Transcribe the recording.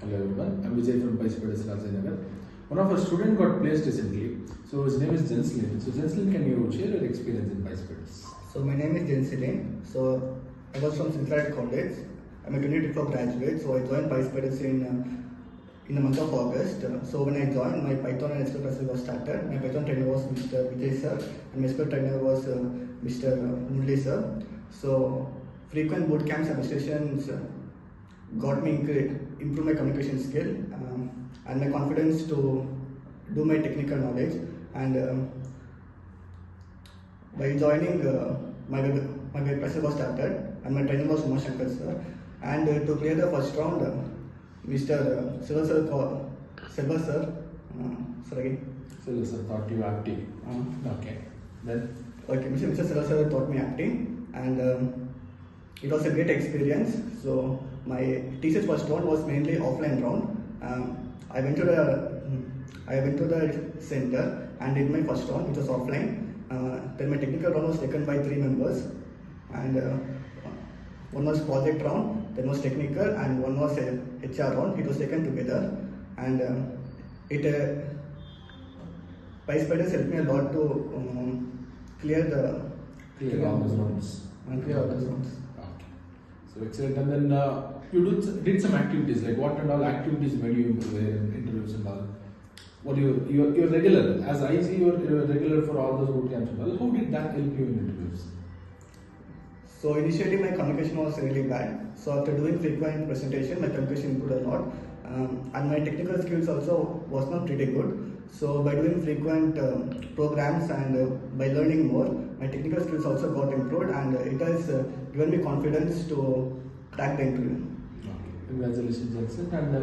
Hello everyone, I'm Vijay from PySpiders Rajajinagar. One of our students got placed recently, so his name is JENSILIN. So JENSILIN, can you share your experience in PySpiders? So my name is JENSILIN. So I was from Cincinnati College. I'm a 2024 graduate. So I joined PySpiders in the month of August. So when I joined, my Python and SQL process was started. My Python trainer was Mr. Vijay sir, and my SQL trainer was Mr. Murli sir. So frequent boot camps and sessions got me improve my communication skill and my confidence to do my technical knowledge. And by joining, my web process was started, and my trainer was Umar Shankar sir. And to clear the first round, Mr. Silva sir Thought you acting. Okay. Then? Okay, Mr. Silva sir taught me acting, and it was a great experience. So my thesis first round was mainly offline round. I went to the center and did my first round, which was offline. Then my technical round was taken by 3 members, and one was project round, then was technical, and one was a HR round. It was taken together, and PySpiders helped me a lot to clear all those rounds. Clear all those rounds. Okay. So excellent. And then you did some activities, like what and all activities made you improve in interviews and all? What you're regular, as I see you're regular for all those boot camps and all. How did that help you in interviews? So initially my communication was really bad. So after doing frequent presentation, my communication improved a lot, and my technical skills also was not pretty good. So by doing frequent programs and by learning more, my technical skills also got improved, and it has given me confidence to crack the interview. Okay. Congratulations, Jackson. And